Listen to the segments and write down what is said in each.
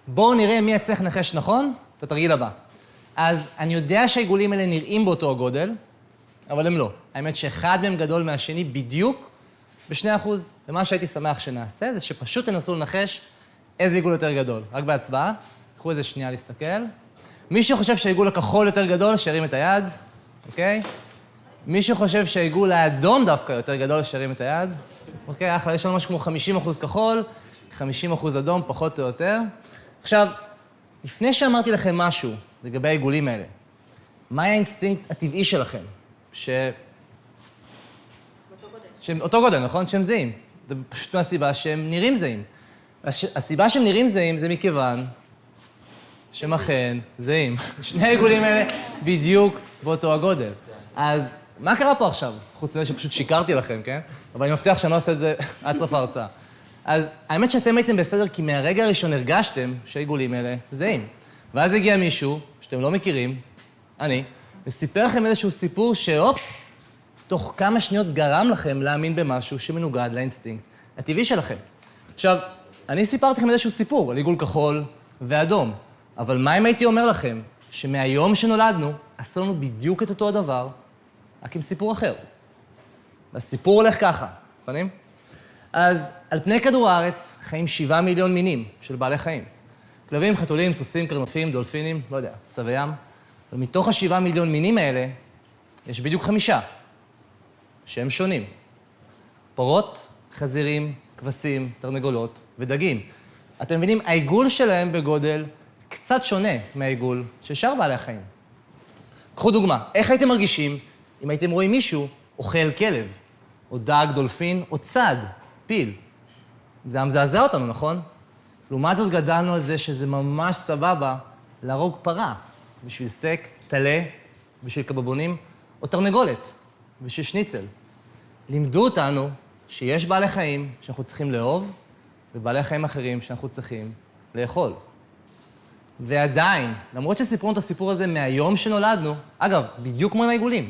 בואו נראה מי יצליח לנחש נכון, את התרגיל הבא. אז אני יודע שהעיגולים האלה נראים באותו הגודל, אבל הם לא. האמת שאחד מהם גדול מהשני בדיוק ב2%. ומה שהייתי שמח שנעשה זה שפשוט תנסו לנחש איזה עיגול יותר גדול. רק בהצבעה, קחו איזה שנייה להסתכל. מי שחושב שהעיגול הכחול יותר גדול, שירים את היד, אוקיי? מי שחושב שהעיגול האדום דווקא יותר גדול, שירים את היד. אוקיי, אחלה, יש לנו משהו כמו 50% כחול, 50% אדום, פחות או יותר. עכשיו, לפני שאמרתי לכם משהו לגבי העיגולים האלה, מה האינסטינקט הטבעי שלכם? אותו גודל, נכון? שהם זהים. זה פשוט מהסיבה שהם נראים זהים. הסיבה שהם נראים זהים זה מכיוון שהם אכן זהים. שני העיגולים האלה בדיוק באותו הגודל. אז מה קרה פה עכשיו? חוץ מזה שפשוט שיקרתי לכם, כן? אבל אני מבטיח שאני לא עושה את זה עד סוף ההרצאה. אז האמת שאתם הייתם בסדר כי מהרגע הראשון הרגשתם שהעיגולים האלה זהים. ואז הגיע מישהו שאתם לא מכירים, אני, וסיפר לכם איזשהו סיפור שהופ, תוך כמה שניות גרם לכם להאמין במשהו שמנוגד לאינסטינקט הטבעי שלכם. עכשיו, אני סיפרתי לכם איזשהו סיפור על עיגול כחול ואדום, אבל מה אם הייתי אומר לכם שמהיום שנולדנו עשו לנו בדיוק את אותו הדבר, רק עם סיפור אחר. והסיפור הולך ככה, מוכנים? אז על פני כדור הארץ חיים 7 מיליון מינים של בעלי חיים. כלבים, חתולים, סוסים, קרנפים, דולפינים, לא יודע, צבי ים. ומתוך ה7 מיליון מינים האלה, יש בדיוק 5, שהם שונים. פרות, חזירים, כבשים, תרנגולות ודגים. אתם מבינים, העיגול שלהם בגודל קצת שונה מהעיגול של שאר בעלי החיים. קחו דוגמה, איך הייתם מרגישים אם הייתם רואים מישהו אוכל כלב, או דג, דולפין, או צד, פיל? זה מזעזע אותנו, נכון? לעומת זאת גדלנו על זה שזה ממש סבבה להרוג פרה, בשביל סטייק, טלה, בשביל קבבונים, או תרנגולת, בשביל שניצל. לימדו אותנו שיש בעלי חיים שאנחנו צריכים לאהוב, ובעלי חיים אחרים שאנחנו צריכים לאכול. ועדיין, למרות שסיפרו את הסיפור הזה מהיום שנולדנו, אגב, בדיוק כמו עם העיגולים,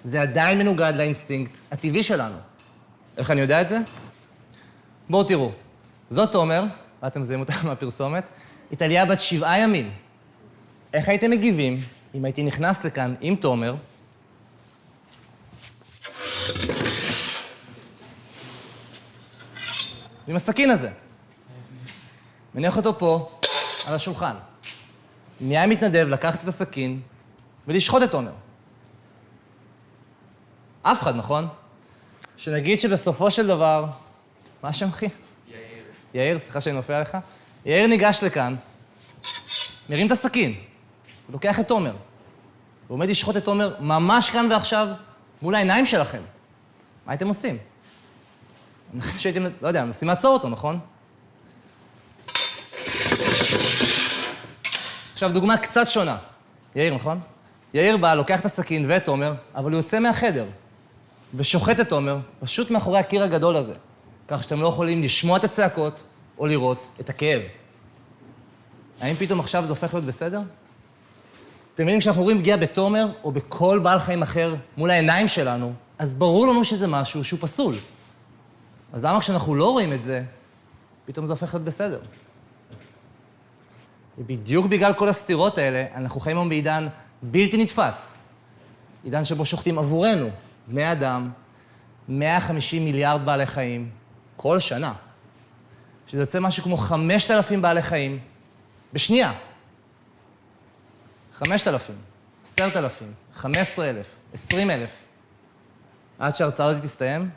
זה עדיין מנוגד לאינסטינקט הטבעי שלנו. איך אני יודע את זה? בואו תראו, זאת תומר, ואתם מזהים אותה מהפרסומת, איטליה בת 7 ימים. איך הייתם מגיבים אם הייתי נכנס לכאן עם תומר, עם הסכין הזה. מניח אותו פה, על השולחן. מי היה מתנדב לקחת את הסכין ולשחוט את תומר? אף אחד, נכון? שנגיד שבסופו של דבר... מה השם, אחי? יאיר. יאיר, סליחה שאני נופל עליך. יאיר ניגש לכאן, מרים את הסכין, ולוקח את תומר. הוא עומד לשחוט את תומר ממש כאן ועכשיו, מול העיניים שלכם. מה הייתם עושים? אני חושב שהייתם, לא יודע, מנסים לעצור אותו, נכון? עכשיו, דוגמה קצת שונה. יאיר, נכון? יאיר בא, לוקח את הסכין ואת תומר, אבל הוא יוצא מהחדר, ושוחט את תומר, פשוט מאחורי הקיר הגדול הזה, כך שאתם לא יכולים לשמוע את הצעקות, או לראות את הכאב. האם פתאום עכשיו זה הופך להיות בסדר? אתם מבינים, כשאנחנו רואים פגיעה בתומר, או בכל בעל חיים אחר מול העיניים שלנו, אז ברור לנו שזה משהו שהוא פסול. אז למה כשאנחנו לא רואים את זה, פתאום זה הופך להיות בסדר? ובדיוק בגלל כל הסתירות האלה, אנחנו חיים היום בעידן בלתי נתפס. עידן שבו שוחטים עבורנו, בני אדם, 150 מיליארד בעלי חיים, כל שנה. שזה יוצא משהו כמו 5,000 בעלי חיים בשנייה. 5,000, 10,000, 15,000, 20,000. עד שההרצאה הזאת תסתיים,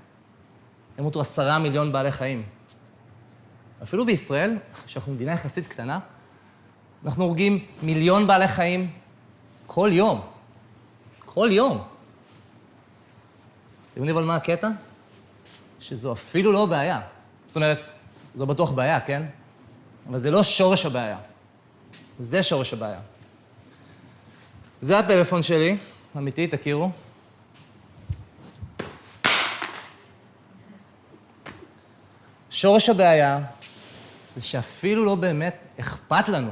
הם מתו 10 מיליון בעלי חיים. אפילו בישראל, שאנחנו מדינה יחסית קטנה, אנחנו הורגים 1,000,000 בעלי חיים כל יום. כל יום. שימו לב על מה הקטע? שזו אפילו לא בעיה. זאת אומרת, זו בטוח בעיה, כן? אבל זה לא שורש הבעיה. זה שורש הבעיה. זה הפלאפון שלי, אמיתי, תכירו. שורש הבעיה זה שאפילו לא באמת אכפת לנו.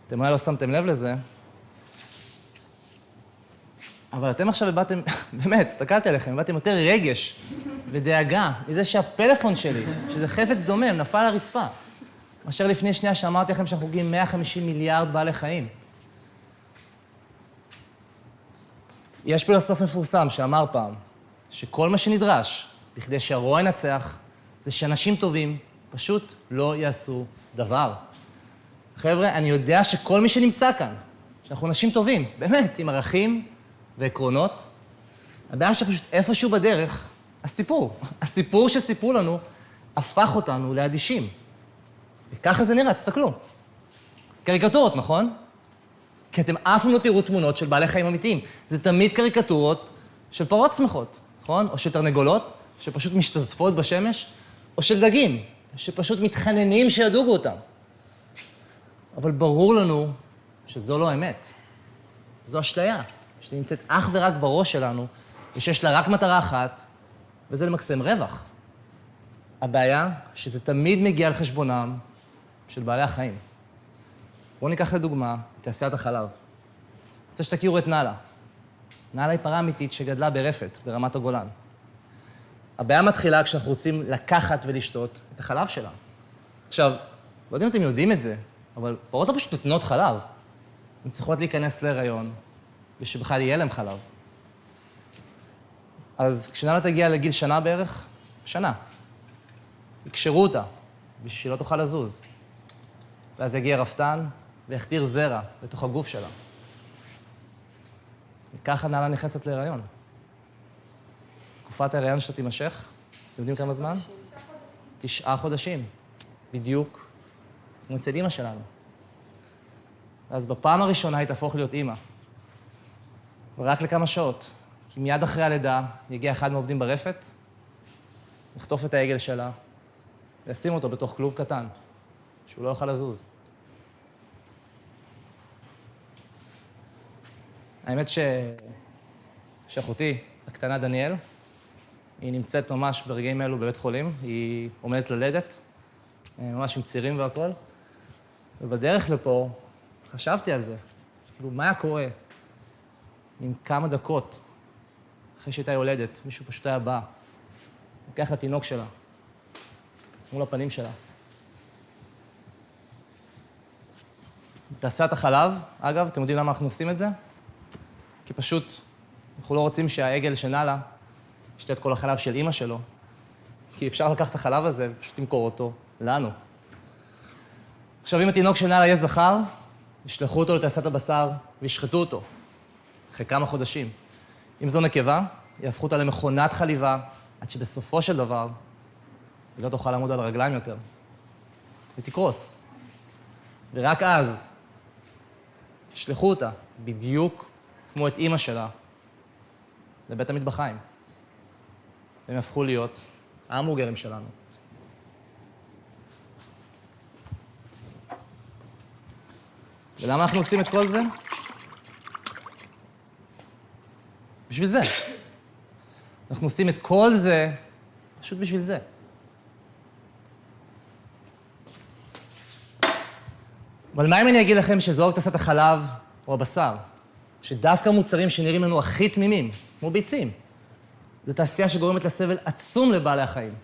אתם אולי לא שמתם לב לזה, אבל אתם עכשיו הבאתם, באמת, הסתכלתי עליכם, הבאתם יותר רגש ודאגה מזה שהפלאפון שלי, שזה חפץ דומם, נפל על הרצפה. מאשר לפני שנייה שאמרתי לכם שאנחנו הורגים 150 מיליארד בעלי חיים. יש פילוסוף מפורסם שאמר פעם, שכל מה שנדרש בכדי שהרוע ינצח, זה שאנשים טובים פשוט לא יעשו דבר. חבר'ה, אני יודע שכל מי שנמצא כאן, שאנחנו אנשים טובים, באמת, עם ערכים ועקרונות, הבעיה שפשוט איפשהו בדרך, הסיפור שסיפרו לנו, הפך אותנו לאדישים. וככה זה נראה, תסתכלו. קריקטורות, נכון? כי אתם אף פעם לא תראו תמונות של בעלי חיים אמיתיים. זה תמיד קריקטורות של פרות שמחות, נכון? או של תרנגולות, שפשוט משתזפות בשמש, או של דגים, שפשוט מתחננים שידוגו אותם. אבל ברור לנו שזו לא האמת. זו אשליה, שנמצאת אך ורק בראש שלנו, ושיש לה רק מטרה אחת, וזה למקסם רווח. הבעיה שזה תמיד מגיע על חשבונם של בעלי החיים. בואו ניקח לדוגמה את תעשיית החלב. אני רוצה שתכירו את נאלה. נאלה היא פרה אמיתית שגדלה ברפת, ברמת הגולן. הבעיה מתחילה כשאנחנו רוצים לקחת ולשתות את החלב שלה. עכשיו, לא יודעים אם אתם יודעים את זה, אבל פרות לא פשוט נותנות חלב. הן צריכות להיכנס להיריון, ושבכלל יהיה להם חלב. אז כשנאלה תגיע לגיל שנה בערך, שנה, יקשרו אותה, בשביל שהיא לא תוכל לזוז. ואז יגיע רפתן ויכתיר זרע לתוך הגוף שלה. וככה נאלה נכנסת להיריון. תקופת ההיריון שלה תימשך, אתם יודעים כמה זמן? 9 חודשים. בדיוק כמו אצל אמא שלנו. ואז בפעם הראשונה היא תהפוך להיות אמא. ורק לכמה שעות. כי מיד אחרי הלידה יגיע אחד מהעובדים ברפת, יחטוף את העגל שלה, וישים אותו בתוך כלוב קטן, שהוא לא יוכל לזוז. האמת שאחותי, הקטנה דניאל, היא נמצאת ממש ברגעים אלו בבית חולים, היא עומדת ללדת, ממש עם צירים והכל, ובדרך לפה חשבתי על זה, כאילו, מה היה קורה עם כמה דקות אחרי שהייתה יולדת, מישהו פשוט היה בא, לקח לתינוק שלה, מול הפנים שלה. תעשיית החלב, אגב, אתם יודעים למה אנחנו עושים את זה? כי פשוט אנחנו לא רוצים שהעגל של נאלה ישתה את כל החלב של אמא שלו, כי אפשר לקחת את החלב הזה ופשוט למכור אותו לנו. עכשיו, אם התינוק של נאלה יהיה זכר, ישלחו אותו לתעשיית הבשר וישחטו אותו, אחרי כמה חודשים. אם זו נקבה, יהפכו אותה למכונת חליבה, עד שבסופו של דבר היא לא תוכל לעמוד על הרגליים יותר. היא תקרוס. ורק אז ישלחו אותה, בדיוק כמו את אמא שלה, לבית המטבחיים. והם יהפכו להיות ההמבורגרים שלנו. ולמה אנחנו עושים את כל זה? בשביל זה. אנחנו עושים את כל זה פשוט בשביל זה. אבל מה אם אני אגיד לכם שזו רק תעשיית החלב או הבשר? שדווקא מוצרים שנראים לנו הכי תמימים, כמו ביצים, זו תעשייה שגורמת לסבל עצום לבעלי החיים.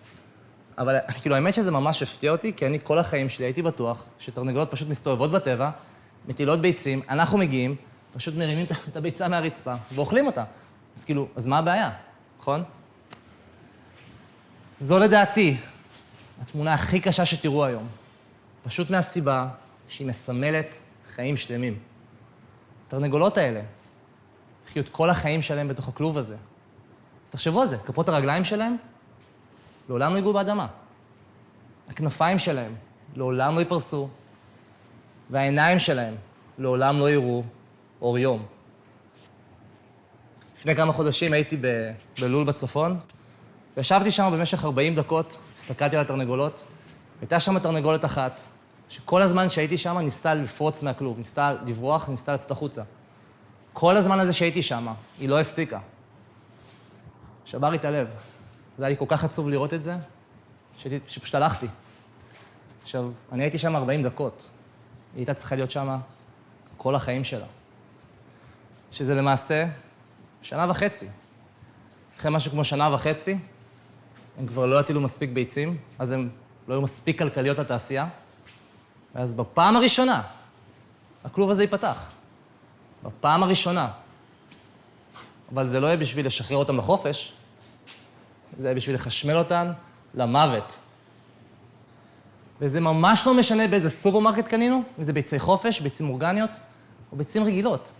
אבל כאילו, האמת שזה ממש הפתיע אותי, כי אני כל החיים שלי הייתי בטוח שתרנגולות פשוט מסתובבות בטבע, מטילות ביצים, אנחנו מגיעים, פשוט מרימים את הביצה מהרצפה ואוכלים אותה. אז כאילו, אז מה הבעיה, נכון? זו לדעתי התמונה הכי קשה שתראו היום. פשוט מהסיבה שהיא מסמלת חיים שלמים. התרנגולות האלה חיו את כל החיים שלהם בתוך הכלוב הזה. אז תחשבו על זה, כפות הרגליים שלהם לעולם לא ייגעו באדמה. הכנפיים שלהם לעולם לא ייפרסו, והעיניים שלהם לעולם לא יראו אור יום. לפני כמה חודשים הייתי בלול בצפון, וישבתי שם במשך 40 דקות, הסתכלתי על התרנגולות, הייתה שם תרנגולת אחת, שכל הזמן שהייתי שם ניסתה לפרוץ מהכלוב, ניסתה לברוח, ניסתה לצאת החוצה. כל הזמן הזה שהייתי שם, היא לא הפסיקה. שבר לי את הלב. זה היה לי כל כך עצוב לראות את זה, שפשוט הלכתי. עכשיו, אני הייתי שם 40 דקות. היא הייתה צריכה להיות שם כל החיים שלה. שזה למעשה 1.5 שנה. אחרי משהו כמו 1.5 שנה, הם כבר לא יטילו מספיק ביצים, אז הם לא היו מספיק כלכליות לתעשייה. ואז בפעם הראשונה, הכלוב הזה ייפתח. בפעם הראשונה. אבל זה לא יהיה בשביל לשחרר אותם לחופש, זה יהיה בשביל לחשמל אותם למוות. וזה ממש לא משנה באיזה סופרמרקט קנינו, אם זה ביצי חופש, ביצים אורגניות, או ביצים רגילות.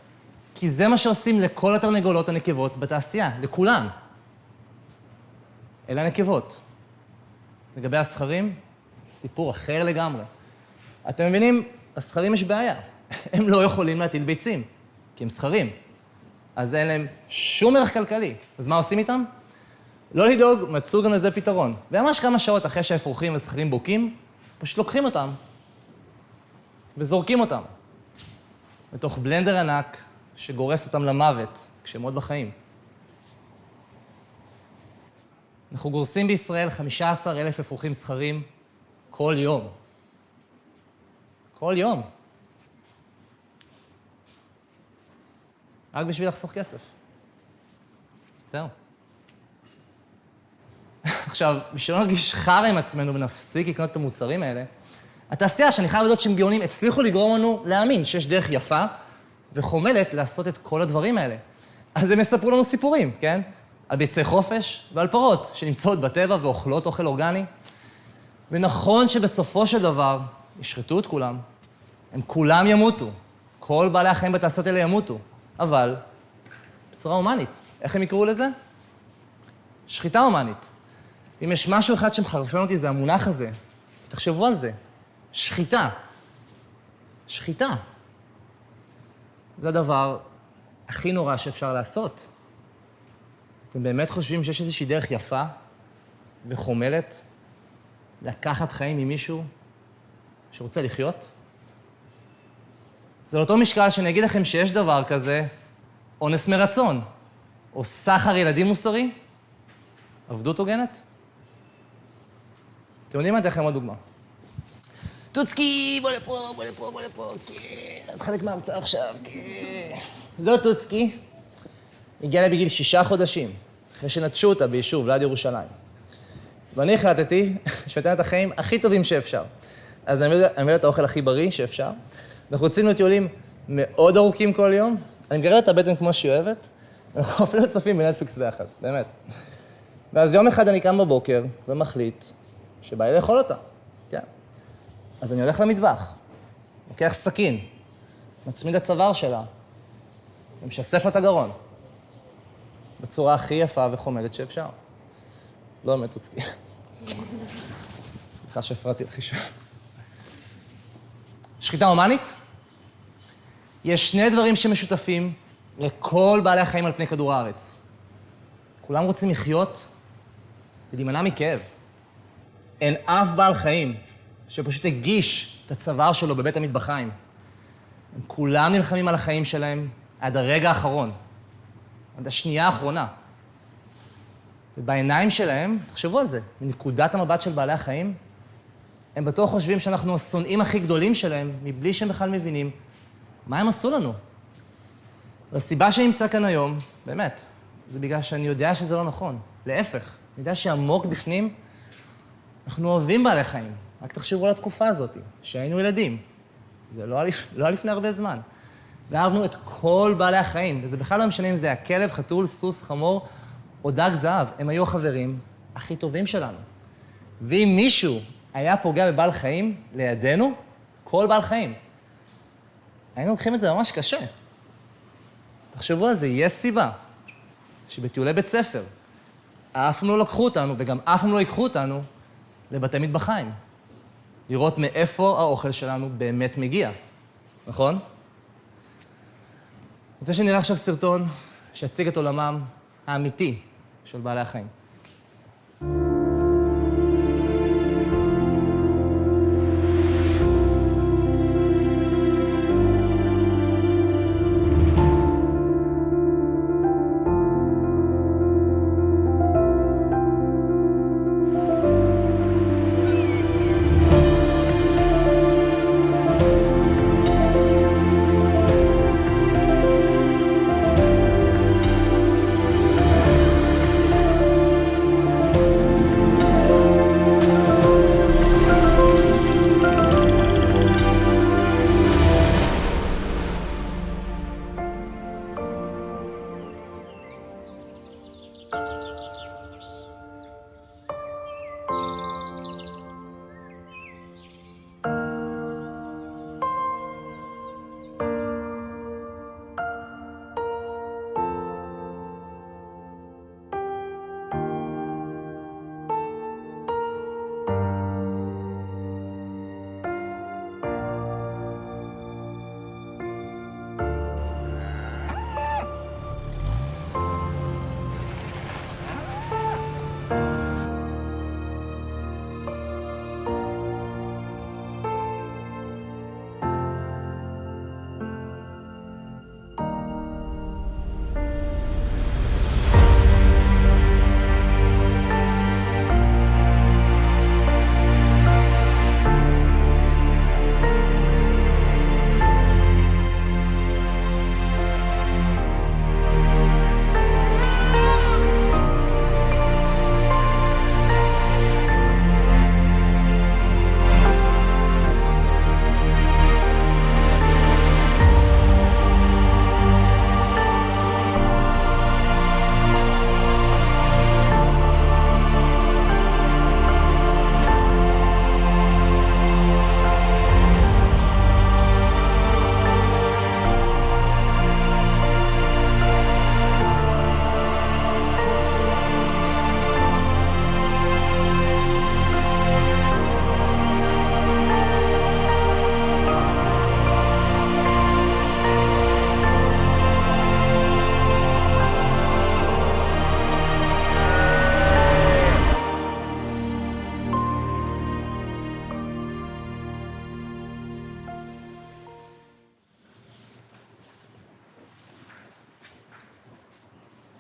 כי זה מה שעושים לכל התרנגולות הנקבות בתעשייה, לכולן. אלה הנקבות. לגבי הסכרים, סיפור אחר לגמרי. אתם מבינים, הסכרים יש בעיה. הם לא יכולים להטיל ביצים, כי הם סכרים. אז אין להם שום ערך כלכלי. אז מה עושים איתם? לא לדאוג, מצאו גם לזה פתרון. וממש כמה שעות אחרי שהאפרוחים והסכרים בוקעים, פשוט לוקחים אותם וזורקים אותם בתוך בלנדר ענק שגורס אותם למוות כשהם עוד בחיים. אנחנו גורסים בישראל 15,000 אפרוחים סכרים כל יום. כל יום. רק בשביל לחסוך כסף. זהו. עכשיו, בשביל לא נרגיש חרא עם עצמנו ונפסיק לקנות את המוצרים האלה, התעשייה, שאני חייב לדעת שהם גאונים, הצליחו לגרום לנו להאמין שיש דרך יפה וחומלת לעשות את כל הדברים האלה. אז הם יספרו לנו סיפורים, כן? על ביצי חופש ועל פרות שנמצאות בטבע ואוכלות אוכל אורגני. ונכון שבסופו של דבר ישחטו את כולם, הם כולם ימותו. כל בעלי החיים בתעשיות האלה ימותו. אבל בצורה הומנית. איך הם יקראו לזה? שחיטה הומנית. אם יש משהו אחד שמחרפן אותי, זה המונח הזה. תחשבו על זה. שחיטה. שחיטה. זה הדבר הכי נורא שאפשר לעשות. אתם באמת חושבים שיש איזושהי דרך יפה וחומלת לקחת חיים ממישהו שרוצה לחיות? זה לאותו משקל שאני אגיד לכם שיש דבר כזה, אונס מרצון, או סחר ילדים מוסרי, עבדות הוגנת. אתם יודעים מה? אתן לכם עוד דוגמה. טוצקי, בוא לפה, בוא לפה, בוא לפה, כן, את חלק מההמצאה עכשיו, כן. זו טוצקי, הגיעה לה בגיל 6 חודשים, אחרי שנטשו אותה ביישוב ליד ירושלים. ואני החלטתי שאתן את החיים הכי טובים שאפשר. אז אני מביא את האוכל הכי בריא שאפשר. אנחנו יוצאים לטיולים מאוד ארוכים כל יום, אני מגרל את הבטן כמו שהיא אוהבת, אנחנו אפילו צופים בנטפליקס ביחד, באמת. ואז יום אחד אני קם בבוקר ומחליט שבא לי לאכול אותה, כן. אז אני הולך למטבח, לוקח סכין, מצמיד לצוואר שלה, ומשסף לה את הגרון, בצורה הכי יפה וחומלת שאפשר. לא באמת טוצקי. סליחה שהפרעתי לך שוב. שחיטה הומנית? יש שני דברים שמשותפים לכל בעלי החיים על פני כדור הארץ. כולם רוצים לחיות ולהימנע מכאב. אין אף בעל חיים שפשוט הגיש את הצוואר שלו בבית המטבחיים. הם כולם נלחמים על החיים שלהם עד הרגע האחרון, עד השנייה האחרונה. ובעיניים שלהם, תחשבו על זה, מנקודת המבט של בעלי החיים, הם בטוח חושבים שאנחנו השונאים הכי גדולים שלהם, מבלי שהם בכלל מבינים מה הם עשו לנו. והסיבה שאני נמצא כאן היום, באמת, זה בגלל שאני יודע שזה לא נכון. להפך, אני יודע שעמוק בפנים, אנחנו אוהבים בעלי חיים. רק תחשבו על התקופה הזאת, שהיינו ילדים. זה לא היה לפני הרבה זמן. ואהבנו את כל בעלי החיים, וזה בכלל לא משנה אם זה הכלב, חתול, סוס, חמור או דג זהב. הם היו החברים הכי טובים שלנו. ואם מישהו היה פוגע בבעל חיים לידינו, כל בעל חיים, היינו לוקחים את זה ממש קשה. תחשבו על זה, יש סיבה שבטיולי בית ספר אף פעם לא לקחו אותנו, וגם אף פעם לא ייקחו אותנו לבתי מטבחיים. לראות מאיפה האוכל שלנו באמת מגיע, נכון? אני רוצה שנראה עכשיו סרטון שיציג את עולמם האמיתי של בעלי החיים.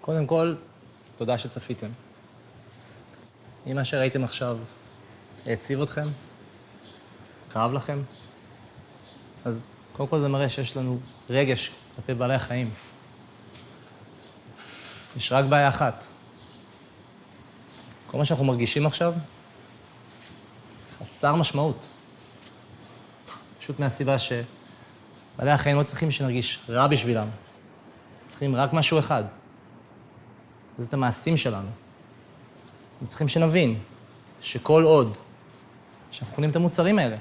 קודם כל, תודה שצפיתם. אם מה שראיתם עכשיו העציב אתכם, כאב לכם, אז קודם כל זה מראה שיש לנו רגש כלפי בעלי החיים. יש רק בעיה אחת. כל מה שאנחנו מרגישים עכשיו, חסר משמעות. פשוט מהסיבה שבעלי החיים לא צריכים שנרגיש רע בשבילם. צריכים רק משהו אחד. זה את המעשים שלנו. הם צריכים שנבין שכל עוד שאנחנו קונים את המוצרים האלה,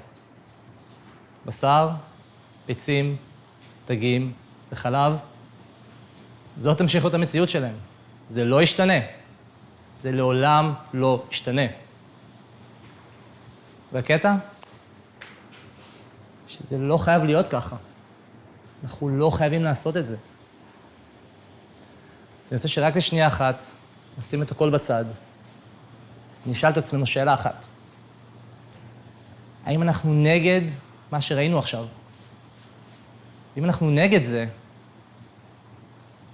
בשר, ביצים, דגים וחלב, זאת תמשיך את המציאות שלהם. זה לא ישתנה. זה לעולם לא ישתנה. והקטע? שזה לא חייב להיות ככה. אנחנו לא חייבים לעשות את זה. אז אני רוצה שרק לשנייה אחת נשים את הכל בצד, נשאל את עצמנו שאלה אחת. האם אנחנו נגד מה שראינו עכשיו? אם אנחנו נגד זה,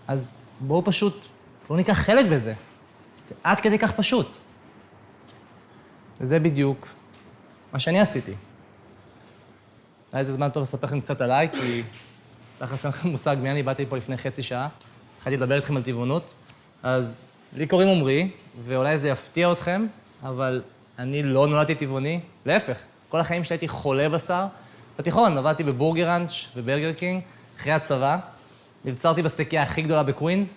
אז בואו פשוט לא ניקח חלק בזה. זה עד כדי כך פשוט. וזה בדיוק מה שאני עשיתי. היה איזה זמן טוב לספר לכם קצת עליי, כי צריך לעשות לכם מושג מי אני באתי פה לפני חצי שעה. התחלתי לדבר איתכם על טבעונות, אז לי קוראים עומרי, ואולי זה יפתיע אתכם, אבל אני לא נולדתי טבעוני, להפך. כל החיים שלי הייתי חולה בשר. בתיכון עבדתי בבורגראנץ' וברגר קינג, אחרי הצבא. נבצרתי בסטייקייה הכי גדולה בקווינס,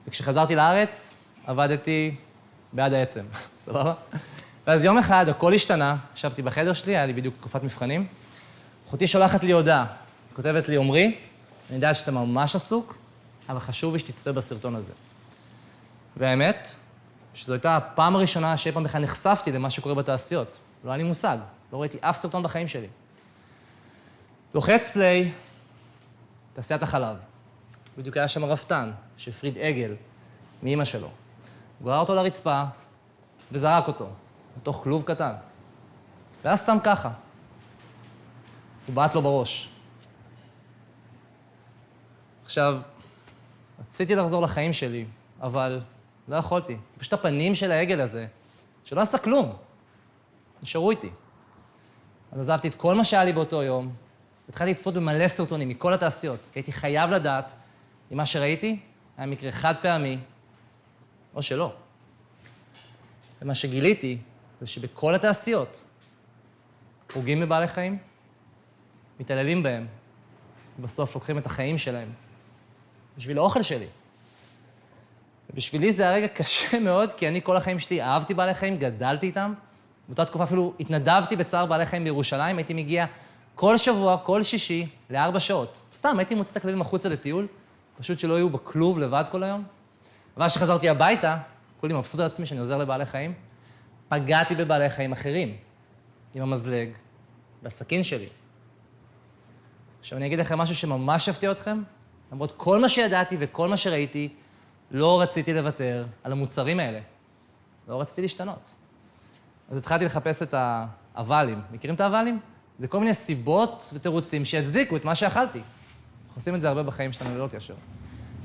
וכשחזרתי לארץ, עבדתי בעד העצם, סבבה? ואז יום אחד הכל השתנה, ישבתי בחדר שלי, היה לי בדיוק תקופת מבחנים. אחותי שולחת לי הודעה, היא כותבת לי, עומרי, אני יודעת שאתה ממש עסוק, אבל חשוב לי שתצפה בסרטון הזה. והאמת, שזו הייתה הפעם הראשונה שאי פעם בכלל נחשפתי למה שקורה בתעשיות. לא היה לי מושג, לא ראיתי אף סרטון בחיים שלי. לוחץ פליי, תעשיית החלב. בדיוק היה שם רפתן, שהפריד עגל מאמא שלו. גרר אותו לרצפה וזרק אותו, לתוך כלוב קטן. ואז סתם ככה. הוא בעט לו בראש. עכשיו, רציתי לחזור לחיים שלי, אבל לא יכולתי. פשוט הפנים של העגל הזה, שלא עשה כלום, נשארו איתי. אז עזבתי את כל מה שהיה לי באותו יום, והתחלתי לצפות במלא סרטונים מכל התעשיות, כי הייתי חייב לדעת אם מה שראיתי היה מקרה חד פעמי, או שלא. ומה שגיליתי זה שבכל התעשיות פוגעים בבעלי חיים, מתעללים בהם, ובסוף לוקחים את החיים שלהם. בשביל האוכל שלי. ובשבילי זה היה רגע קשה מאוד, כי אני כל החיים שלי אהבתי בעלי חיים, גדלתי איתם. באותה תקופה אפילו התנדבתי בצער בעלי חיים בירושלים, הייתי מגיע כל שבוע, כל שישי, ל4 שעות. סתם, הייתי מוצא את הכלבים החוצה לטיול, פשוט שלא יהיו בכלוב לבד כל היום. אבל כשחזרתי הביתה, כולי מבסוט על עצמי שאני עוזר לבעלי חיים, פגעתי בבעלי חיים אחרים, עם המזלג, בסכין שלי. עכשיו אני אגיד לכם משהו שממש יפתיע אתכם, למרות כל מה שידעתי וכל מה שראיתי, לא רציתי לוותר על המוצרים האלה. לא רציתי להשתנות. אז התחלתי לחפש את האבלים. מכירים את האבלים? זה כל מיני סיבות ותירוצים שיצדיקו את מה שאכלתי. אנחנו עושים את זה הרבה בחיים שלנו ללא קשר.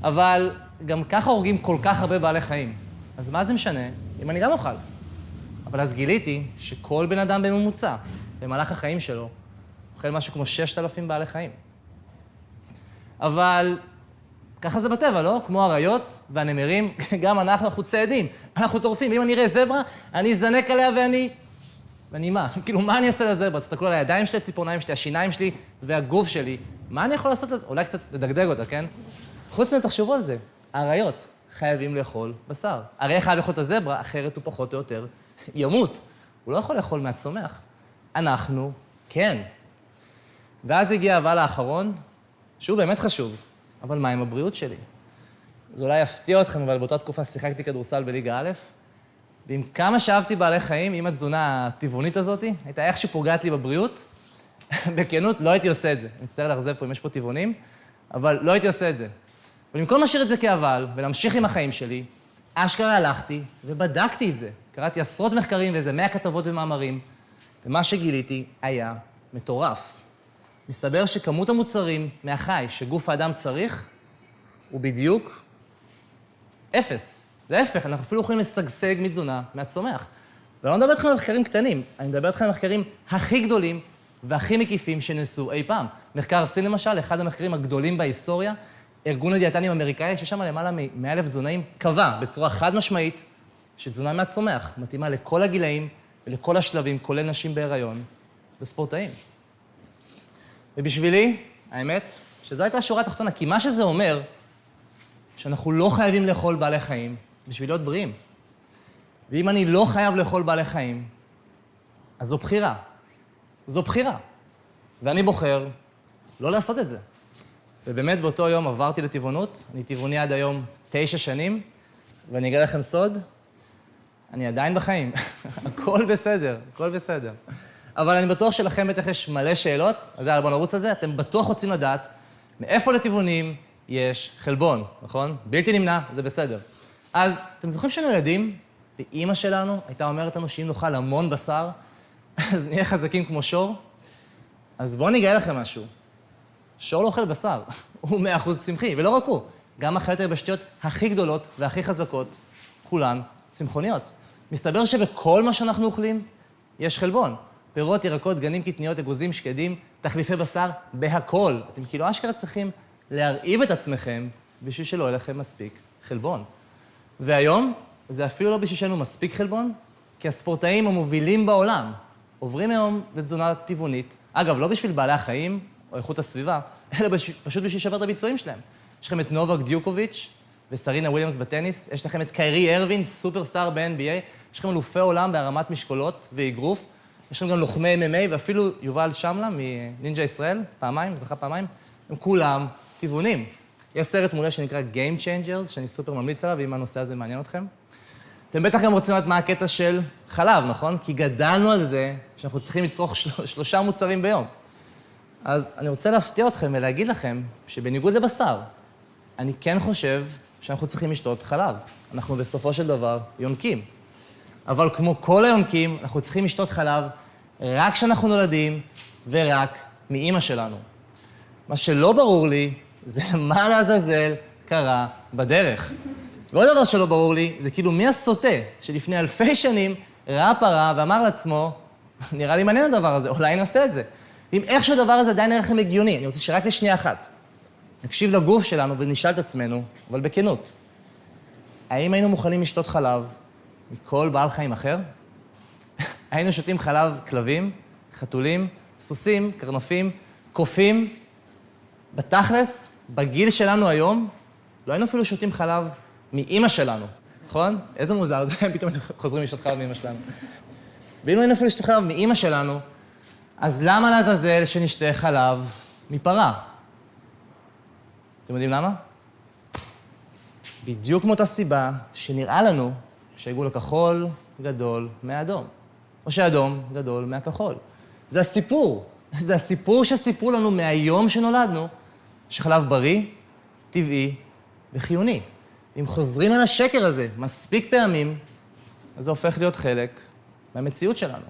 אבל גם ככה הורגים כל כך הרבה בעלי חיים. אז מה זה משנה אם אני גם אוכל? אבל אז גיליתי שכל בן אדם בממוצע, במהלך החיים שלו, אוכל משהו כמו 6,000 בעלי חיים. אבל ככה זה בטבע, לא? כמו אריות והנמרים, גם אנחנו ציידים, אנחנו טורפים. אם אני אראה זברה, אני אזנק עליה ואני מה? כאילו, מה אני אעשה לזברה? תסתכלו על הידיים שלי, הציפורניים שלי, השיניים שלי והגוף שלי. מה אני יכול לעשות לזה? אולי קצת לדגדג אותה, כן? חוץ מזה, תחשבו על זה. האריות חייבים לאכול בשר. אריה חייב לאכול את הזברה, אחרת הוא פחות או יותר ימות. הוא לא יכול לאכול מהצומח. אנחנו, כן. ואז הגיע האבל האחרון, שהוא באמת חשוב. אבל מה עם הבריאות שלי? זה אולי יפתיע אתכם, אבל באותה תקופה שיחקתי כדורסל בליגה א', ועם כמה שאהבתי בעלי חיים, עם התזונה הטבעונית הזאת, הייתה איך שפוגעת לי בבריאות, בכנות, לא הייתי עושה את זה. אני מצטער להחזב פה אם יש פה טבעונים, אבל לא הייתי עושה את זה. ובמקום להשאיר את זה כאבל, ולהמשיך עם החיים שלי, אשכרה הלכתי ובדקתי את זה. קראתי עשרות מחקרים ואיזה 100 כתבות ומאמרים, ומה שגיליתי היה מטורף. מסתבר שכמות המוצרים מהחי שגוף האדם צריך, הוא בדיוק אפס. להפך, אנחנו אפילו יכולים לשגשג מתזונה, מהצומח. ואני לא מדבר איתכם על מחקרים קטנים, אני מדבר איתכם על מחקרים הכי גדולים והכי מקיפים שנעשו אי פעם. מחקר סין למשל, אחד המחקרים הגדולים בהיסטוריה, ארגון הדיאטנים האמריקאי, שיש שם למעלה מ-100,000 תזונאים, קבע בצורה חד משמעית שתזונה מהצומח מתאימה לכל הגילאים ולכל השלבים, כולל נשים בהיריון וספורטאים. ובשבילי, האמת, שזו הייתה השורה התחתונה, כי מה שזה אומר, שאנחנו לא חייבים לאכול בעלי חיים בשביל להיות בריאים. ואם אני לא חייב לאכול בעלי חיים, אז זו בחירה. זו בחירה. ואני בוחר לא לעשות את זה. ובאמת באותו יום עברתי לטבעונות, אני טבעוני עד היום 9 שנים, ואני אגלה לכם סוד, אני עדיין בחיים. הכל בסדר, הכל בסדר. אבל אני בטוח שלכם בטח יש מלא שאלות, אז יאללה, בואו נרוץ על זה. אתם בטוח רוצים לדעת מאיפה לטבעונים יש חלבון, נכון? בלתי נמנע, זה בסדר. אז אתם זוכרים שהיינו ילדים, ואימא שלנו הייתה אומרת לנו שאם נאכל המון בשר, אז נהיה חזקים כמו שור? אז בואו נגלה לכם משהו. שור לא אוכל בשר, הוא 100% צמחי, ולא רק הוא. גם החיות היבשתיות הכי גדולות והכי חזקות, כולן צמחוניות. מסתבר שבכל מה שאנחנו אוכלים, יש חלבון. פירות, ירקות, גנים, קטניות, אגוזים, שקדים, תחליפי בשר, בהכל. אתם כאילו אשכרה צריכים להרעיב את עצמכם בשביל שלא יהיה לכם מספיק חלבון. והיום, זה אפילו לא בשביל שלנו מספיק חלבון, כי הספורטאים המובילים בעולם עוברים היום לתזונה טבעונית. אגב, לא בשביל בעלי החיים או איכות הסביבה, אלא פשוט בשביל לשפר את הביצועים שלהם. יש לכם את נובק דיוקוביץ' וסרינה וויליאמס בטניס, יש לכם את קיירי ארווין, סופרסטאר ב-NBA, יש לכם אלופי עולם בהרמת משקולות ואגרוף, יש לכם גם לוחמי MMA, ואפילו יובל שמלה מנינג'ה ישראל, זכה פעמיים, הם כולם טבעונים. יש סרט מעולה שנקרא Game Changers, שאני סופר ממליץ עליו, ואם הנושא הזה מעניין אתכם. אתם בטח גם רוצים לדעת מה הקטע של חלב, נכון? כי גדלנו על זה שאנחנו צריכים לצרוך 3 מוצרים ביום. אז אני רוצה להפתיע אתכם ולהגיד לכם שבניגוד לבשר, אני כן חושב שאנחנו צריכים לשתות חלב. אנחנו בסופו של דבר יונקים. אבל כמו כל היונקים, אנחנו צריכים לשתות חלב רק כשאנחנו נולדים ורק מאמא שלנו. מה שלא ברור לי זה מה לעזאזל קרה בדרך. ועוד דבר שלא ברור לי, זה כאילו מי הסוטה שלפני אלפי שנים ראה פרה ואמר לעצמו, נראה לי מעניין הדבר הזה, אולי נעשה את זה. ואם איך שהדבר הזה עדיין נראה לכם הגיוני, אני רוצה שרק לשנייה אחת נקשיב לגוף שלנו ונשאל את עצמנו, אבל בכנות, האם היינו מוכנים לשתות חלב מכל בעל חיים אחר? היינו שותים חלב כלבים, חתולים, סוסים, קרנפים, קופים. בתכלס, בגיל שלנו היום, לא היינו אפילו שותים חלב מאמא שלנו, נכון? איזה מוזר זה, פתאום חוזרים לשתות חלב מאמא שלנו. ואם לא היינו אפילו לשתות חלב מאמא שלנו, אז למה לעזאזל שנשתה חלב מפרה? אתם יודעים למה? בדיוק מאותה סיבה שנראה לנו שהעיגול הכחול גדול מהאדום, או שהאדום גדול מהכחול. זה הסיפור. זה הסיפור שסיפרו לנו מהיום שנולדנו, שחלב בריא, טבעי וחיוני. אם חוזרים על השקר הזה מספיק פעמים, אז זה הופך להיות חלק מהמציאות שלנו.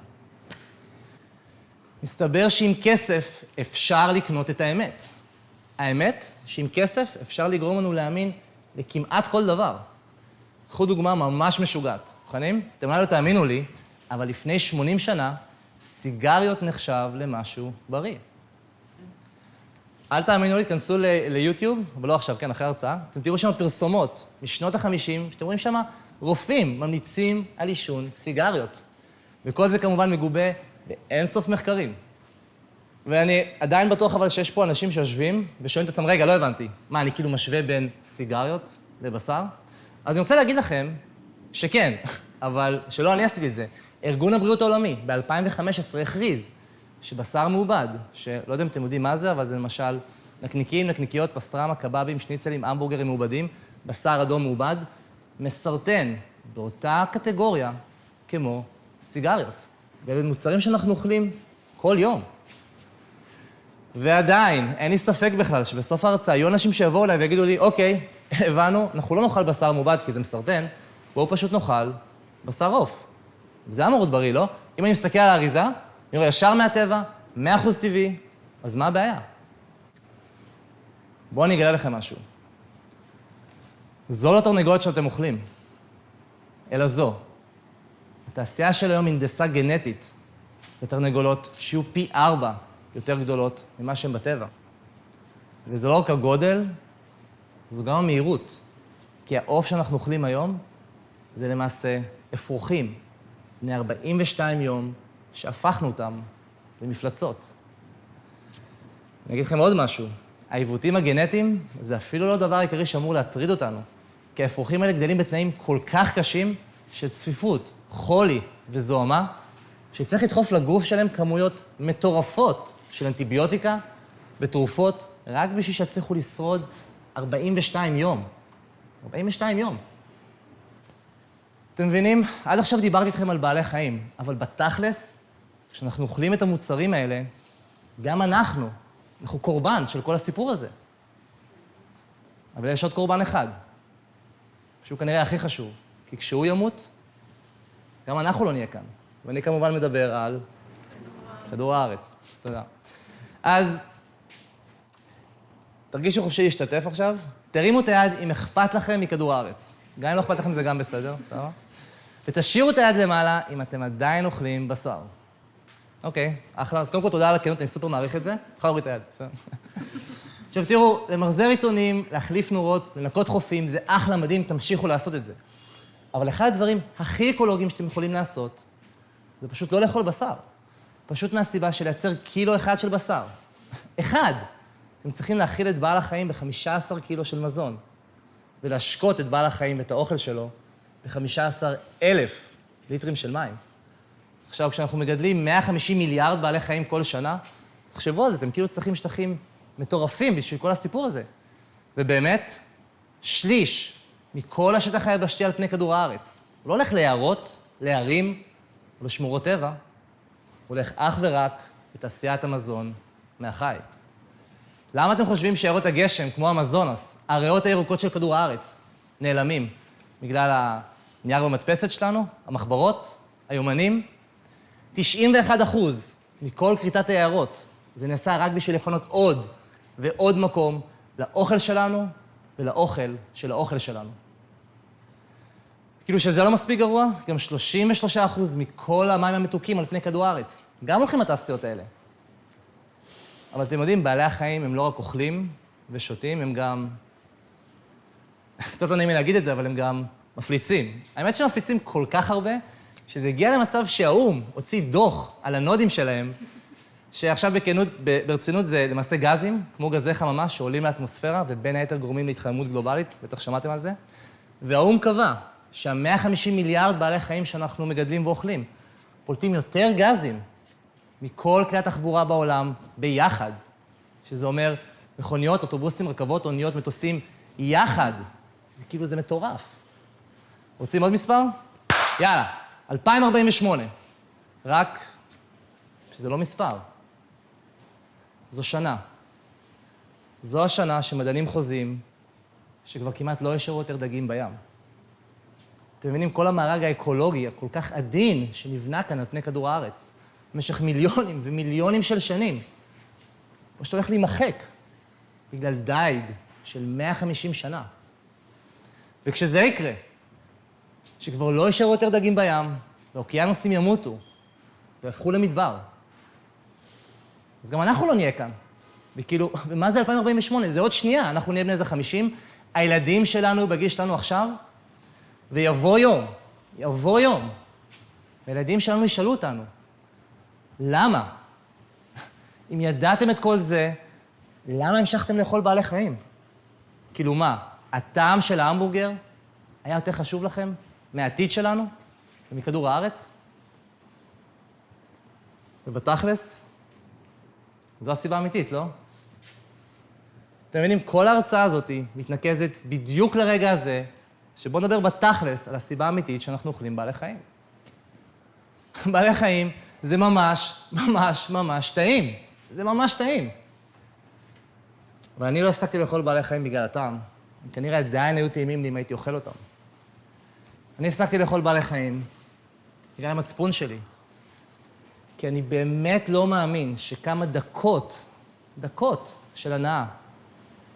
מסתבר שעם כסף אפשר לקנות את האמת. האמת שעם כסף אפשר לגרום לנו להאמין לכמעט כל דבר. קחו דוגמה ממש משוגעת. מוכנים? אתם לא תאמינו לי, אבל לפני 80 שנה, סיגריות נחשב למשהו בריא. אל תאמינו לי, תכנסו ליוטיוב, אבל לא עכשיו, כן, אחרי הרצאה. אתם תראו שם פרסומות משנות ה-50, שאתם רואים שם רופאים ממליצים על עישון סיגריות. וכל זה כמובן מגובה באינסוף מחקרים. ואני עדיין בטוח אבל שיש פה אנשים שיושבים ושואלים את עצמם, רגע, לא הבנתי. מה, אני כאילו משווה בין סיגריות לבשר? אז אני רוצה להגיד לכם שכן, אבל שלא אני עשיתי את זה. ארגון הבריאות העולמי ב-2015 הכריז שבשר מעובד, שלא יודע אם אתם יודעים מה זה, אבל זה למשל נקניקים, נקניקיות, פסטרמה, קבבים, שניצלים, המבורגרים מעובדים, בשר אדום מעובד, מסרטן באותה קטגוריה כמו סיגריות. ואלה מוצרים שאנחנו אוכלים כל יום. ועדיין, אין לי ספק בכלל שבסוף ההרצאה יהיו אנשים שיבואו אליי ויגידו לי, אוקיי, הבנו, אנחנו לא נאכל בשר מעובד כי זה מסרטן, בואו פשוט נאכל בשר עוף. זה אמור להיות בריא, לא? אם אני מסתכל על האריזה, אני רואה ישר מהטבע, 100% טבעי, אז מה הבעיה? בואו אני אגלה לכם משהו. זו לא תרנגולת שאתם אוכלים, אלא זו. התעשייה של היום הנדסה גנטית את התרנגולות שיהיו פי 4 יותר גדולות ממה שהן בטבע. וזה לא רק הגודל, זו גם המהירות. כי העוף שאנחנו אוכלים היום זה למעשה אפרוחים, בני 42 יום, שהפכנו אותם למפלצות. אני אגיד לכם עוד משהו. העיוותים הגנטיים זה אפילו לא דבר עיקרי שאמור להטריד אותנו. כי האפרוחים האלה גדלים בתנאים כל כך קשים של צפיפות, חולי וזוהמה, שצריך לדחוף לגוף שלהם כמויות מטורפות של אנטיביוטיקה ותרופות, רק בשביל שיצליחו לשרוד 42 יום. 42 יום. אתם מבינים? עד עכשיו דיברתי איתכם על בעלי חיים, אבל בתכלס, כשאנחנו אוכלים את המוצרים האלה, גם אנחנו קורבן של כל הסיפור הזה. אבל יש עוד קורבן אחד, שהוא כנראה הכי חשוב, כי כשהוא ימות, גם אנחנו לא נהיה כאן. ואני כמובן מדבר על כדור הארץ. תודה. אז תרגישו חופשי להשתתף עכשיו. תרימו את היד אם אכפת לכם מכדור הארץ. גם אם לא אכפת לכם זה גם בסדר, בסדר? ותשאירו את היד למעלה אם אתם עדיין אוכלים בשר. אוקיי, אחלה. אז קודם כל תודה על הכנות, אני סופר מעריך את זה. תוכל להוריד את היד, בסדר? עכשיו תראו, למחזר עיתונים, להחליף נורות, לנקות חופים, זה אחלה מדהים, תמשיכו לעשות את זה. אבל אחד הדברים הכי אקולוגיים שאתם יכולים לעשות, זה פשוט לא לאכול בשר. פשוט מהסיבה של לייצר קילו אחד של בשר. אחד. אתם צריכים להאכיל את בעל החיים ב-15 קילו של מזון, ולהשקות את בעל החיים ואת האוכל שלו ב-15,000 ליטרים של מים. עכשיו, כשאנחנו מגדלים 150 מיליארד בעלי חיים כל שנה, תחשבו על זה, אתם כאילו צריכים שטחים מטורפים בשביל כל הסיפור הזה. ובאמת, שליש מכל השטח היבשתי על פני כדור הארץ. הוא לא הולך ליערות, לערים או לשמורות טבע, הוא הולך אך ורק לתעשיית המזון מהחי. למה אתם חושבים שיערות הגשם, כמו המזונס, הריאות הירוקות של כדור הארץ, נעלמים? בגלל הנייר במדפסת שלנו, המחברות, היומנים? 91% מכל כריתת היערות, זה נעשה רק בשביל לפנות עוד ועוד מקום לאוכל שלנו ולאוכל של האוכל שלנו. כאילו שזה לא מספיק גרוע, גם 33% מכל המים המתוקים על פני כדור הארץ, גם הולכים לתעשיות האלה. אבל אתם יודעים, בעלי החיים הם לא רק אוכלים ושותים, הם גם... קצת לא נעים לי להגיד את זה, אבל הם גם מפליצים. האמת שהם מפליצים כל כך הרבה, שזה הגיע למצב שהאו"ם הוציא דוח על הנודים שלהם, שעכשיו ברצינות זה למעשה גזים, כמו גזי חממה שעולים לאטמוספירה, ובין היתר גורמים להתחממות גלובלית, בטח שמעתם על זה. והאו"ם קבע שה-150 מיליארד בעלי חיים שאנחנו מגדלים ואוכלים, פולטים יותר גזים מכל כלי התחבורה בעולם ביחד, שזה אומר מכוניות, אוטובוסים, רכבות, אוניות, מטוסים, יחד. זה כאילו זה מטורף. רוצים עוד מספר? יאללה, 2048. רק שזה לא מספר. זו שנה. זו השנה שמדענים חוזים שכבר כמעט לא ישארו יותר דגים בים. אתם מבינים, כל המארג האקולוגי הכל כך עדין שנבנה כאן על פני כדור הארץ, במשך מיליונים ומיליונים של שנים, פשוט הולך להימחק בגלל דייג של 150 שנה. וכשזה יקרה, שכבר לא יישארו יותר דגים בים, והאוקיינוסים ימותו, והפכו למדבר, אז גם אנחנו לא נהיה כאן. וכאילו, ומה זה 2048? זה עוד שנייה, אנחנו נהיה בני איזה 50, הילדים שלנו בגיל שלנו עכשיו, ויבוא יום, והילדים שלנו ישאלו אותנו, למה? אם ידעתם את כל זה, למה המשכתם לאכול בעלי חיים? כאילו מה, הטעם של ההמבורגר היה יותר חשוב לכם מהעתיד שלנו ומכדור הארץ? ובתכלס, זו הסיבה האמיתית, לא? אתם מבינים, כל ההרצאה הזאת מתנקזת בדיוק לרגע הזה, שבוא נדבר בתכלס על הסיבה האמיתית שאנחנו אוכלים בעלי חיים. בעלי חיים זה ממש טעים. זה ממש טעים. אבל אני לא הפסקתי לאכול בעלי חיים בגלל הטעם. הם כנראה עדיין היו טעימים לי אם הייתי אוכל אותם. אני הפסקתי לאכול בעלי חיים בגלל המצפון שלי. כי אני באמת לא מאמין שכמה דקות של הנאה,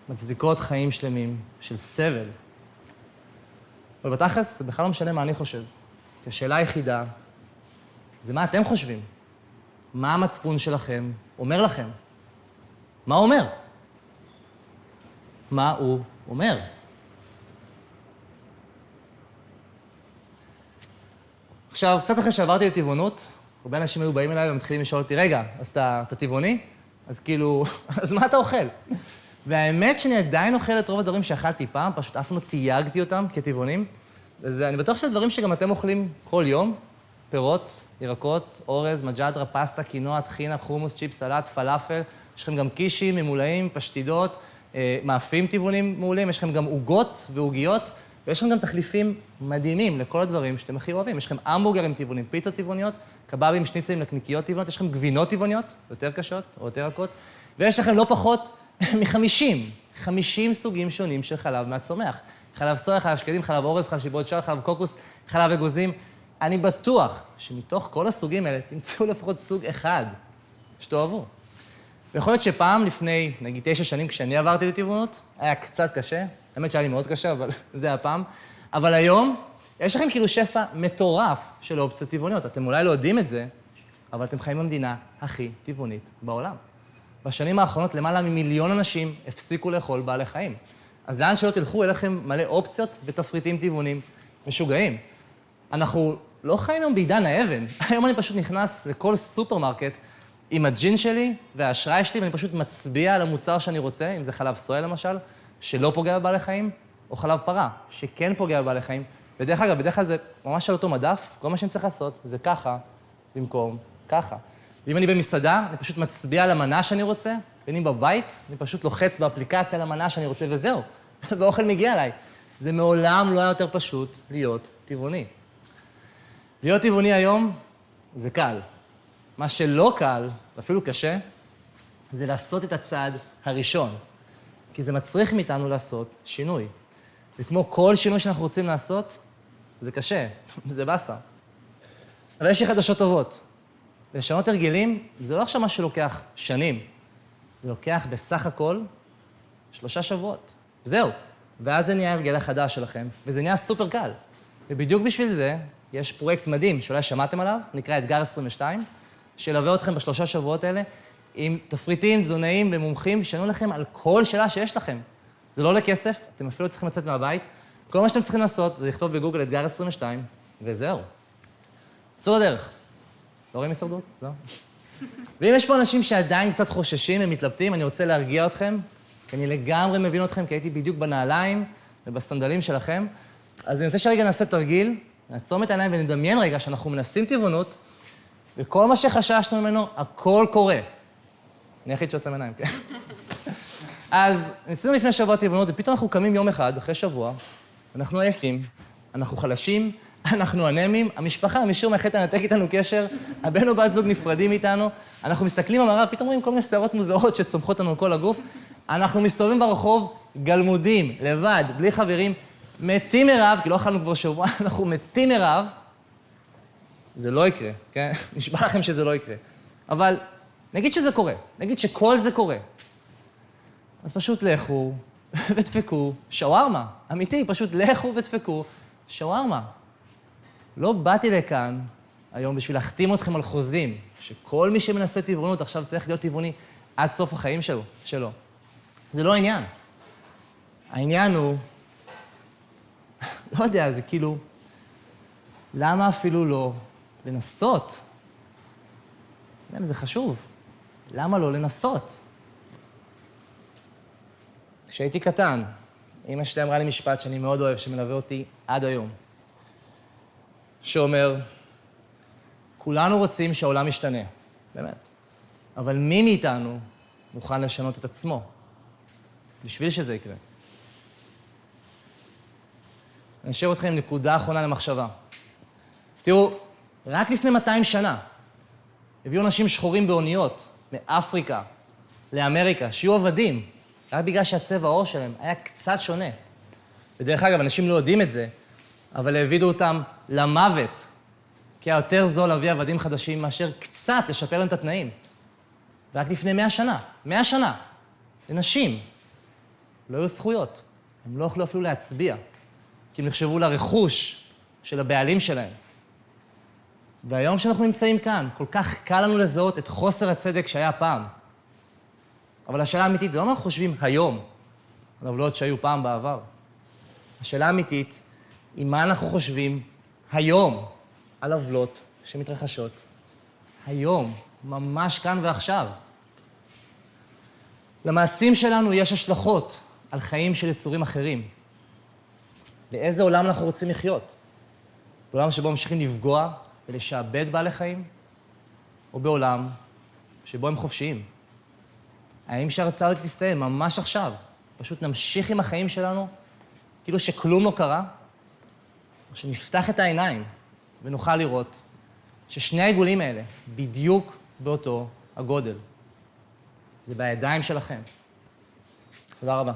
מצדיקות חיים שלמים של סבל אבל בתכלס, זה בכלל לא משנה מה אני חושב. כי השאלה היחידה זה מה אתם חושבים. מה המצפון שלכם אומר לכם? מה הוא אומר? מה הוא אומר? עכשיו, קצת אחרי שעברתי לטבעונות, הרבה אנשים היו באים אליי ומתחילים לשאול אותי, רגע, אז אתה טבעוני? אז כאילו, אז מה אתה אוכל? והאמת שאני עדיין אוכל את רוב הדברים שאכלתי פעם, פשוט אף לא תייגתי אותם כטבעונים. ואני בטוח שזה דברים שגם אתם אוכלים כל יום, פירות, ירקות, אורז, מג'דרה, פסטה, קינוע, טחינה, חומוס, צ'יפ, סלט, פלאפל. יש לכם גם קישים, ממולאים, פשטידות, מאפים טבעונים מעולים, יש לכם גם עוגות ועוגיות, ויש לכם גם תחליפים מדהימים לכל הדברים שאתם הכי אוהבים. יש לכם המבורגרים טבעונים, פיצות טבעוניות, קבבים, שניצלים, נקניקיות טבעוניות, יש לכם גבינות טבעוניות, יותר קשות או יותר רכות, ויש לכם לא פחות מ-50 סוגים שונים של חלב מהצומח. חלב סויה, חלב שקדים, חלב אורז, חלב שיבולת שער, חלב קוקוס, חלב אגוזים. אני בטוח שמתוך כל הסוגים האלה תמצאו לפחות סוג אחד שתאהבו. ויכול להיות שפעם לפני, נגיד 9 שנים, כשאני עברתי לטבעונות, היה קצת קשה. האמת שהיה לי מאוד קשה, אבל זה הפעם. אבל היום, יש לכם כאילו שפע מטורף של אופציות טבעוניות. אתם אולי לא יודעים את זה, אבל אתם חיים במדינה הכי טבעונית בעולם. בשנים האחרונות, למעלה ממיליון אנשים הפסיקו לאכול בעלי חיים. אז לאן שלא תלכו, יהיה לכם מלא אופציות ותפריטים טבעוניים משוגעים. אנחנו לא חיים היום בעידן האבן. היום אני פשוט נכנס לכל סופרמרקט עם הג'ין שלי והאשראי שלי, ואני פשוט מצביע על המוצר שאני רוצה, אם זה חלב סויה למשל, שלא פוגע בבעלי חיים, או חלב פרה, שכן פוגע בבעלי חיים. ודרך אגב, בדרך כלל זה ממש על אותו מדף, כל מה שאני צריך לעשות זה ככה, במקום ככה. ואם אני במסעדה, אני פשוט מצביע על המנה שאני רוצה, ואם בבית, אני פשוט לוחץ באפליקציה על המנה שאני רוצה, וזהו. והאוכל מגיע אליי. זה מעולם לא היה יותר פשוט להיות טבעוני. להיות טבעוני היום זה קל. מה שלא קל, ואפילו קשה, זה לעשות את הצעד הראשון. כי זה מצריך מאיתנו לעשות שינוי. וכמו כל שינוי שאנחנו רוצים לעשות, זה קשה, זה באסה. אבל יש לי חדשות טובות. לשנות הרגלים, זה לא עכשיו מה שלוקח שנים. זה לוקח בסך הכל 3 שבועות. זהו. ואז זה נהיה הרגל החדש שלכם, וזה נהיה סופר קל. ובדיוק בשביל זה, יש פרויקט מדהים שאולי שמעתם עליו, נקרא אתגר 22, שילווה אתכם ב3 שבועות האלה, עם תפריטים, תזונאים ומומחים, שיענו לכם על כל שאלה שיש לכם. זה לא לכסף, אתם אפילו צריכים לצאת מהבית. כל מה שאתם צריכים לעשות זה לכתוב בגוגל אתגר 22, וזהו. צאו לדרך. לא רואים הישרדות? לא. ואם יש פה אנשים שעדיין קצת חוששים ומתלבטים, אני רוצה להרגיע אתכם, כי אני לגמרי מבין אתכם, כי הייתי בדיוק בנעליים ובסנדלים שלכם. אז אני רוצה שרגע נעשה תרגיל, נעצום את העיניים ונדמיין רגע שאנחנו מנסים טבעונות, וכל מה שחששנו ממנו, הכל קורה. אני היחיד שיוצא מעיניים, כן? אז ניסינו לפני שבוע טבעונות, ופתאום אנחנו קמים יום אחד, אחרי שבוע, אנחנו עייפים, אנחנו חלשים, אנחנו אנמים, המשפחה משום מה החליטה לנתק איתנו קשר, הבן או בת זוג נפרדים איתנו, אנחנו מסתכלים במראה, פתאום רואים כל מיני שערות מוזרות שצומחות לנו כל הגוף, אנחנו מסתובבים ברחוב, גלמודים, לבד, בלי חברים, מתים מרעב, כי לא אכלנו כבר שבוע, אנחנו מתים מרעב, זה לא יקרה, כן? נשבע לכם שזה לא יקרה. אבל נגיד שזה קורה, נגיד שכל זה קורה. אז פשוט לכו ודפקו שווארמה. אמיתי, פשוט לכו ודפקו שווארמה. לא באתי לכאן היום בשביל להחתים אתכם על חוזים, שכל מי שמנסה טבעונות עכשיו צריך להיות טבעוני עד סוף החיים שלו. זה לא העניין. העניין הוא, לא יודע, זה כאילו, למה אפילו לא לנסות? זה חשוב. למה לא לנסות? כשהייתי קטן, אמא שלי אמרה לי משפט שאני מאוד אוהב, שמלווה אותי עד היום, שאומר, כולנו רוצים שהעולם ישתנה, באמת, אבל מי מאיתנו מוכן לשנות את עצמו, בשביל שזה יקרה? אני אשאיר אתכם עם נקודה אחרונה למחשבה. תראו, רק לפני 200 שנה, הביאו אנשים שחורים באוניות, מאפריקה, לאמריקה, שיהיו עבדים, רק בגלל שהצבע העור שלהם היה קצת שונה. ודרך אגב, אנשים לא יודעים את זה, אבל העבידו אותם למוות, כי היה יותר זול להביא עבדים חדשים מאשר קצת לשפר להם את התנאים. ורק לפני 100 שנה, לנשים, לא היו זכויות. הם לא יכלו אפילו להצביע, כי הם נחשבו לרכוש של הבעלים שלהם. והיום שאנחנו נמצאים כאן, כל כך קל לנו לזהות את חוסר הצדק שהיה פעם. אבל השאלה האמיתית, זה לא מה אנחנו חושבים היום, על עוולות שהיו פעם בעבר. השאלה האמיתית היא מה אנחנו חושבים היום על עוולות שמתרחשות היום, ממש כאן ועכשיו. למעשים שלנו יש השלכות על חיים של יצורים אחרים. באיזה עולם אנחנו רוצים לחיות? בעולם שבו ממשיכים לפגוע ולשעבד בעלי חיים, או בעולם שבו הם חופשיים? האם שההרצאה הזאת תסתיים ממש עכשיו? פשוט נמשיך עם החיים שלנו, כאילו שכלום לא קרה, או שנפתח את העיניים ונוכל לראות ששני העיגולים האלה בדיוק באותו הגודל. זה בידיים שלכם. תודה רבה.